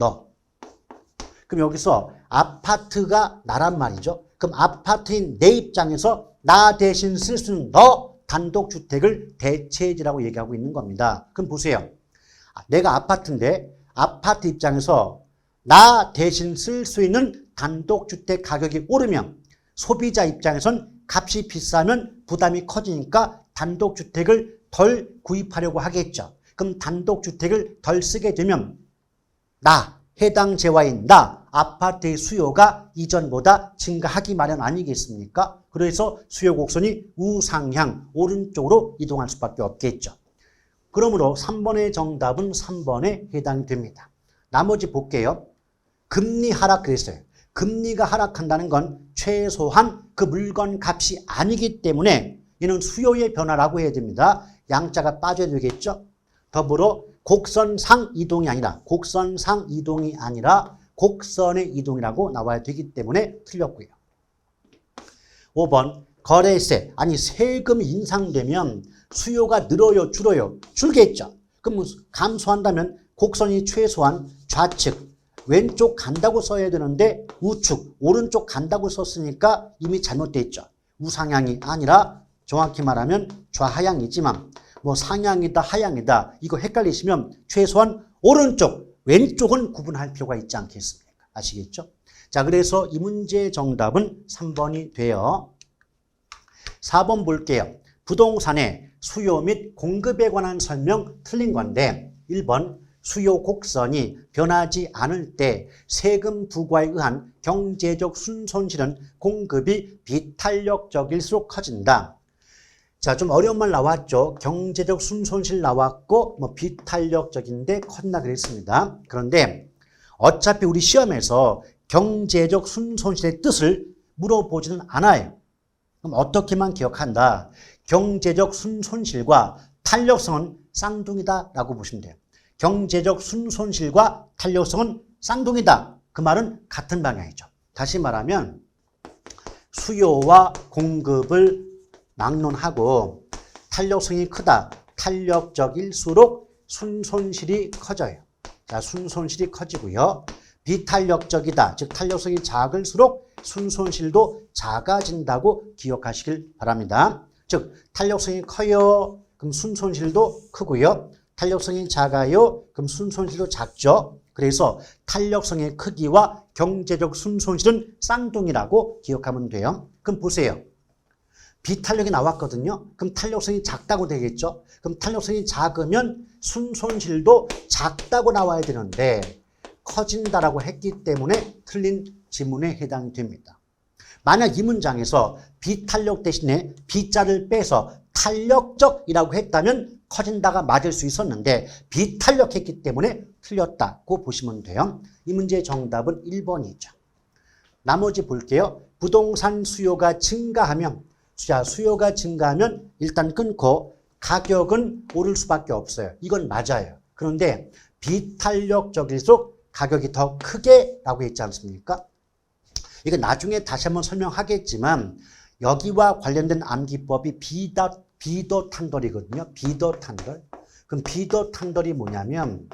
그럼 여기서 아파트가 나란 말이죠. 그럼 아파트인 내 입장에서 나 대신 쓸 수 있는 너 단독주택을 대체제라고 얘기하고 있는 겁니다. 그럼 보세요. 내가 아파트인데 아파트 입장에서 나 대신 쓸 수 있는 단독주택 가격이 오르면 소비자 입장에선 값이 비싸면 부담이 커지니까 단독주택을 덜 구입하려고 하겠죠. 그럼 단독주택을 덜 쓰게 되면 해당 재화인 아파트의 수요가 이전보다 증가하기 마련 아니겠습니까? 그래서 수요 곡선이 우상향, 오른쪽으로 이동할 수밖에 없겠죠. 그러므로 3번의 정답은 3번에 해당이 됩니다. 나머지 볼게요. 금리 하락 그랬어요. 금리가 하락한다는 건 최소한 그 물건 값이 아니기 때문에 이는 수요의 변화라고 해야 됩니다. 양자가 빠져야 되겠죠. 더불어 곡선상 이동이 아니라 곡선의 이동이라고 나와야 되기 때문에 틀렸고요. 5번 거래세, 세금이 인상되면 수요가 늘어요, 줄어요? 줄겠죠. 그럼 감소한다면 곡선이 최소한 좌측, 왼쪽 간다고 써야 되는데 우측, 오른쪽 간다고 썼으니까 이미 잘못됐죠. 우상향이 아니라 정확히 말하면 좌하향이지만 상향이다 하향이다 이거 헷갈리시면 최소한 오른쪽, 왼쪽은 구분할 필요가 있지 않겠습니까? 아시겠죠? 자, 그래서 이 문제의 정답은 3번이 돼요. 4번 볼게요. 부동산의 수요 및 공급에 관한 설명 틀린 건데 1번 수요 곡선이 변하지 않을 때 세금 부과에 의한 경제적 순손실은 공급이 비탄력적일수록 커진다. 자, 좀 어려운 말 나왔죠. 경제적 순손실 나왔고 비탄력적인데 컸나 그랬습니다. 그런데 어차피 우리 시험에서 경제적 순손실의 뜻을 물어보지는 않아요. 그럼 어떻게만 기억한다? 경제적 순손실과 탄력성은 쌍둥이다라고 보시면 돼요. 경제적 순손실과 탄력성은 쌍둥이다. 그 말은 같은 방향이죠. 다시 말하면 수요와 공급을 막론하고 탄력성이 크다. 탄력적일수록 순손실이 커져요. 자, 순손실이 커지고요. 비탄력적이다. 즉 탄력성이 작을수록 순손실도 작아진다고 기억하시길 바랍니다. 즉 탄력성이 커요. 그럼 순손실도 크고요. 탄력성이 작아요. 그럼 순손실도 작죠. 그래서 탄력성의 크기와 경제적 순손실은 쌍둥이라고 기억하면 돼요. 그럼 보세요. 비탄력이 나왔거든요. 그럼 탄력성이 작다고 되겠죠. 그럼 탄력성이 작으면 순손실도 작다고 나와야 되는데 커진다라고 했기 때문에 틀린 지문에 해당이 됩니다. 만약 이 문장에서 비탄력 대신에 비자를 빼서 탄력적이라고 했다면 커진다가 맞을 수 있었는데 비탄력했기 때문에 틀렸다고 보시면 돼요. 이 문제의 정답은 1번이죠. 나머지 볼게요. 부동산 수요가 증가하면 수요가 증가하면 일단 끊고 가격은 오를 수밖에 없어요. 이건 맞아요. 그런데 비탄력적일수록 가격이 더 크게 라고 했지 않습니까? 이거 나중에 다시 한번 설명하겠지만 여기와 관련된 암기법이 비더탄덜이거든요. 비더탄덜. 그럼 비더탄덜이 뭐냐면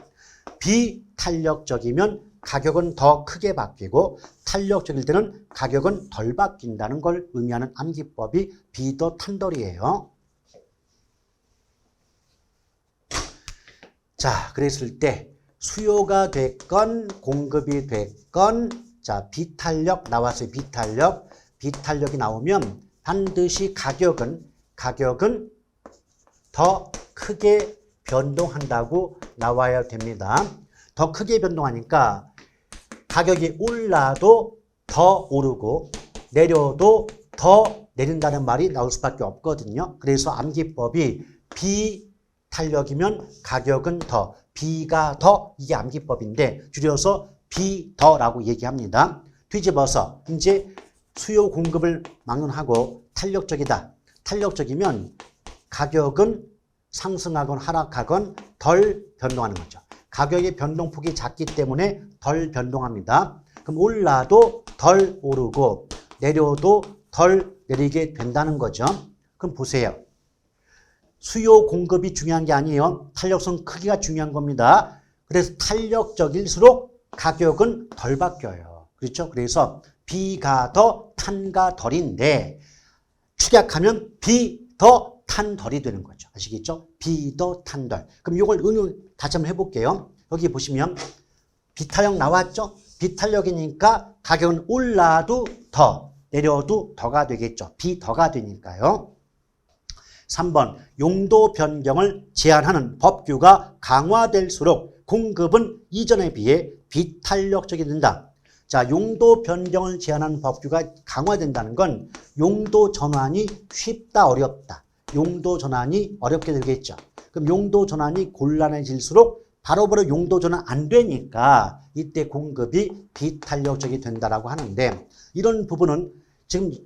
비탄력적이면 가격은 더 크게 바뀌고 탄력적일 때는 가격은 덜 바뀐다는 걸 의미하는 암기법이 비더탄덜이에요. 자, 그랬을 때 수요가 됐건 공급이 됐건 자, 비탄력 나왔어요. 비탄력이 나오면 반드시 가격은 더 크게 변동한다고 나와야 됩니다. 더 크게 변동하니까 가격이 올라도 더 오르고 내려도 더 내린다는 말이 나올 수밖에 없거든요. 그래서 암기법이 비탄력이면 가격은 더, 비가 더, 이게 암기법인데 줄여서 비더라고 얘기합니다. 뒤집어서 이제 수요 공급을 막론하고 탄력적이다. 탄력적이면 가격은 상승하건 하락하건 덜 변동하는 거죠. 가격의 변동폭이 작기 때문에 덜 변동합니다. 그럼 올라도 덜 오르고 내려도 덜 내리게 된다는 거죠. 그럼 보세요. 수요 공급이 중요한 게 아니에요. 탄력성 크기가 중요한 겁니다. 그래서 탄력적일수록 가격은 덜 바뀌어요. 그렇죠? 그래서 비가 더 탄가 덜인데 축약하면 비 더 탄 덜이 되는 거죠. 아시겠죠? 비 더 탄 덜. 그럼 이걸 응용 다시 한번 해볼게요. 여기 보시면 비탄력 나왔죠? 비탄력이니까 가격은 올라도 더, 내려도 더가 되겠죠. 비더가 되니까요. 3번 용도 변경을 제한하는 법규가 강화될수록 공급은 이전에 비해 비탄력적이 된다. 자, 용도 변경을 제한하는 법규가 강화된다는 건 용도 전환이 쉽다 어렵다. 용도 전환이 어렵게 되겠죠. 그럼 용도 전환이 곤란해질수록 바로바로 용도 전환 안 되니까 이때 공급이 비탄력적이 된다라고 하는데 이런 부분은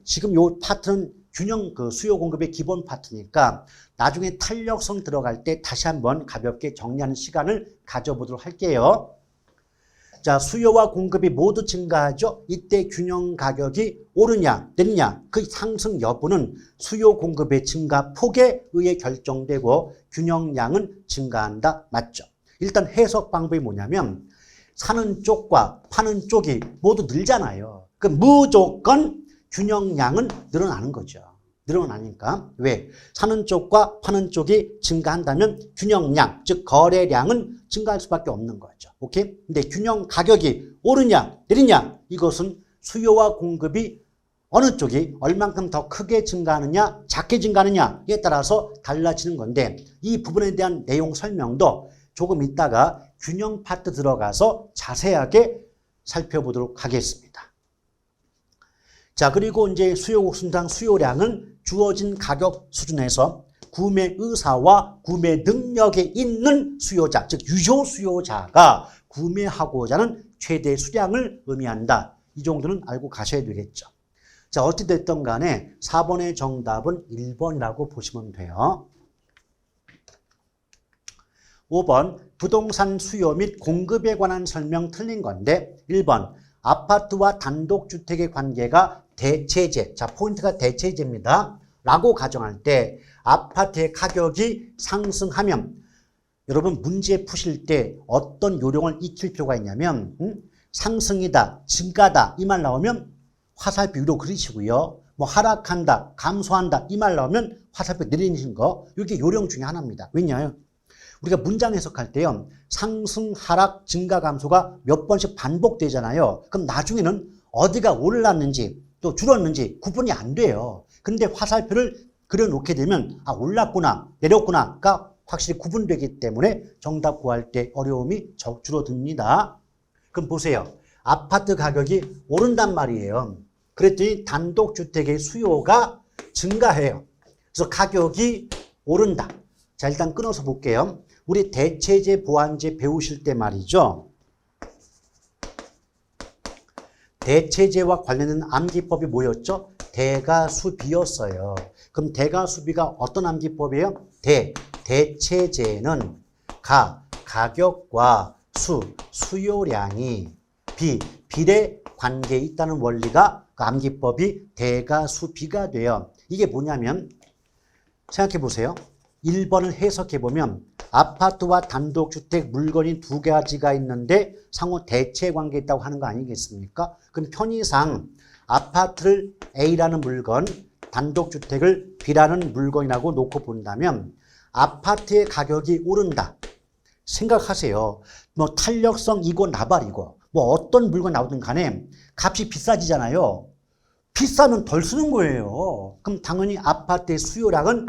지금 요 파트는 균형 수요 공급의 기본 파트니까 나중에 탄력성 들어갈 때 다시 한번 가볍게 정리하는 시간을 가져보도록 할게요. 자, 수요와 공급이 모두 증가하죠. 이때 균형 가격이 오르냐 내리냐 그 상승 여부는 수요 공급의 증가 폭에 의해 결정되고 균형량은 증가한다. 맞죠? 일단 해석 방법이 뭐냐면 사는 쪽과 파는 쪽이 모두 늘잖아요. 그 무조건 균형량은 늘어나는 거죠. 늘어나니까. 왜? 사는 쪽과 파는 쪽이 증가한다면 균형량, 즉 거래량은 증가할 수밖에 없는 거죠. 오케이? 근데 균형 가격이 오르냐, 내리냐, 이것은 수요와 공급이 어느 쪽이 얼만큼 더 크게 증가하느냐, 작게 증가하느냐에 따라서 달라지는 건데 이 부분에 대한 내용 설명도 조금 있다가 균형 파트 들어가서 자세하게 살펴보도록 하겠습니다. 자, 그리고 이제 수요 곡선상 수요량은 주어진 가격 수준에서 구매 의사와 구매 능력에 있는 수요자, 즉 유효 수요자가 구매하고자 하는 최대 수량을 의미한다. 이 정도는 알고 가셔야 되겠죠. 자, 어찌됐든 간에 4번의 정답은 1번이라고 보시면 돼요. 5번 부동산 수요 및 공급에 관한 설명 틀린 건데 1번 아파트와 단독주택의 관계가 대체제, 자 포인트가 대체제입니다. 라고 가정할 때 아파트의 가격이 상승하면 여러분 문제 푸실 때 어떤 요령을 익힐 필요가 있냐면 상승이다, 증가다 이 말 나오면 화살표 위로 그리시고요. 뭐 하락한다, 감소한다 이 말 나오면 화살표 내리는 거 이게 요령 중에 하나입니다. 왜냐하면 우리가 문장 해석할 때요. 상승, 하락, 증가, 감소가 몇 번씩 반복되잖아요. 그럼 나중에는 어디가 올랐는지 또 줄었는지 구분이 안 돼요. 근데 화살표를 그려놓게 되면 아 올랐구나, 내렸구나가 확실히 구분되기 때문에 정답 구할 때 어려움이 줄어듭니다. 그럼 보세요. 아파트 가격이 오른단 말이에요. 그랬더니 단독주택의 수요가 증가해요. 그래서 가격이 오른다. 자, 일단 끊어서 볼게요. 우리 대체제, 보완제 배우실 때 말이죠. 대체제와 관련된 암기법이 뭐였죠? 대가수비였어요. 그럼 대가수비가 어떤 암기법이에요? 대체제는 가격과 수요량이 비례 관계에 있다는 원리가 그 암기법이 대가수비가 돼요. 이게 뭐냐면 생각해 보세요. 1번을 해석해 보면 아파트와 단독주택 물건이 두 가지가 있는데 상호 대체 관계에 있다고 하는 거 아니겠습니까? 그럼 편의상 아파트를 A라는 물건, 단독주택을 B라는 물건이라고 놓고 본다면 아파트의 가격이 오른다. 생각하세요. 뭐 탄력성 이고 나발이고 뭐 어떤 물건 나오든 간에 값이 비싸지잖아요. 비싸면 덜 쓰는 거예요. 그럼 당연히 아파트의 수요량은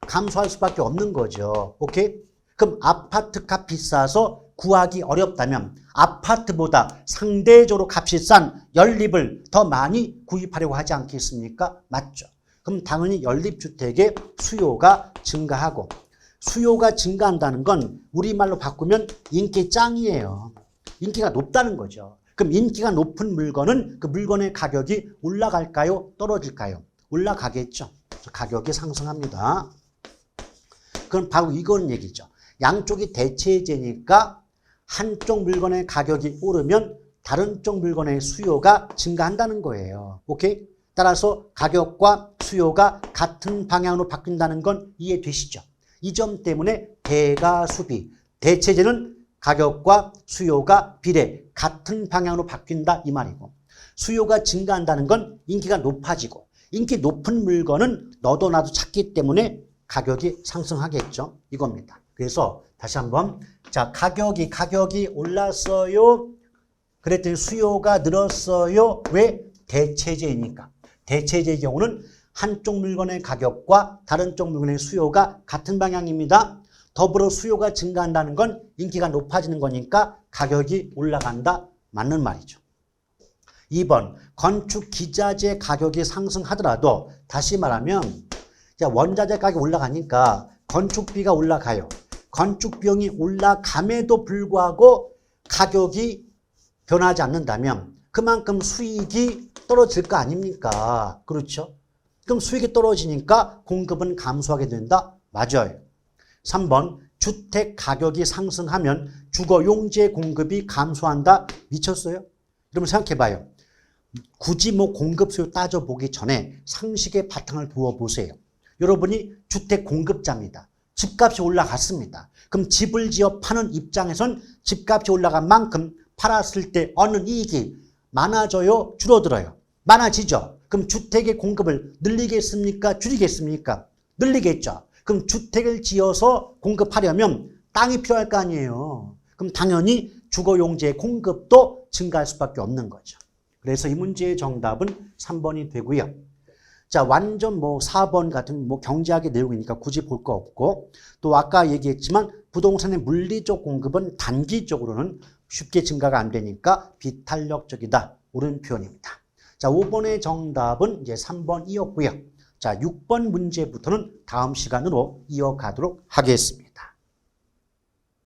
감소할 수밖에 없는 거죠. 오케이? 그럼 아파트 값 비싸서 구하기 어렵다면 아파트보다 상대적으로 값이 싼 연립을 더 많이 구입하려고 하지 않겠습니까? 맞죠? 그럼 당연히 연립주택의 수요가 증가하고, 수요가 증가한다는 건 우리말로 바꾸면 인기 짱이에요. 인기가 높다는 거죠. 그럼 인기가 높은 물건은 그 물건의 가격이 올라갈까요? 떨어질까요? 올라가겠죠. 가격이 상승합니다. 그럼 바로 이건 얘기죠. 양쪽이 대체제니까 한쪽 물건의 가격이 오르면 다른 쪽 물건의 수요가 증가한다는 거예요. 오케이? 따라서 가격과 수요가 같은 방향으로 바뀐다는 건 이해되시죠? 이 점 때문에 대가수비, 대체제는 가격과 수요가 비례 같은 방향으로 바뀐다 이 말이고, 수요가 증가한다는 건 인기가 높아지고, 인기 높은 물건은 너도 나도 찾기 때문에 가격이 상승하겠죠. 이겁니다. 그래서 다시 한번, 자, 가격이 올랐어요. 그랬더니 수요가 늘었어요. 왜? 대체제이니까. 대체제의 경우는 한쪽 물건의 가격과 다른 쪽 물건의 수요가 같은 방향입니다. 더불어 수요가 증가한다는 건 인기가 높아지는 거니까 가격이 올라간다. 맞는 말이죠. 2번, 건축 기자재 가격이 상승하더라도, 다시 말하면 원자재 가격이 올라가니까 건축비가 올라가요. 건축 비용이 올라감에도 불구하고 가격이 변하지 않는다면 그만큼 수익이 떨어질 거 아닙니까? 그렇죠? 그럼 수익이 떨어지니까 공급은 감소하게 된다? 맞아요. 3번, 주택 가격이 상승하면 주거용지의 공급이 감소한다? 미쳤어요? 여러분 생각해봐요. 굳이 뭐 공급 수요 따져보기 전에 상식의 바탕을 두어보세요. 여러분이 주택 공급자입니다. 집값이 올라갔습니다. 그럼 집을 지어 파는 입장에선 집값이 올라간 만큼 팔았을 때 얻는 이익이 많아져요? 줄어들어요? 많아지죠? 그럼 주택의 공급을 늘리겠습니까? 줄이겠습니까? 늘리겠죠. 그럼 주택을 지어서 공급하려면 땅이 필요할 거 아니에요. 그럼 당연히 주거용지의 공급도 증가할 수밖에 없는 거죠. 그래서 이 문제의 정답은 3번이 되고요. 자, 완전 4번 같은 경제학의 내용이니까 굳이 볼 거 없고, 또 아까 얘기했지만 부동산의 물리적 공급은 단기적으로는 쉽게 증가가 안 되니까 비탄력적이다. 옳은 표현입니다. 자, 5번의 정답은 이제 3번이었고요. 자, 6번 문제부터는 다음 시간으로 이어가도록 하겠습니다.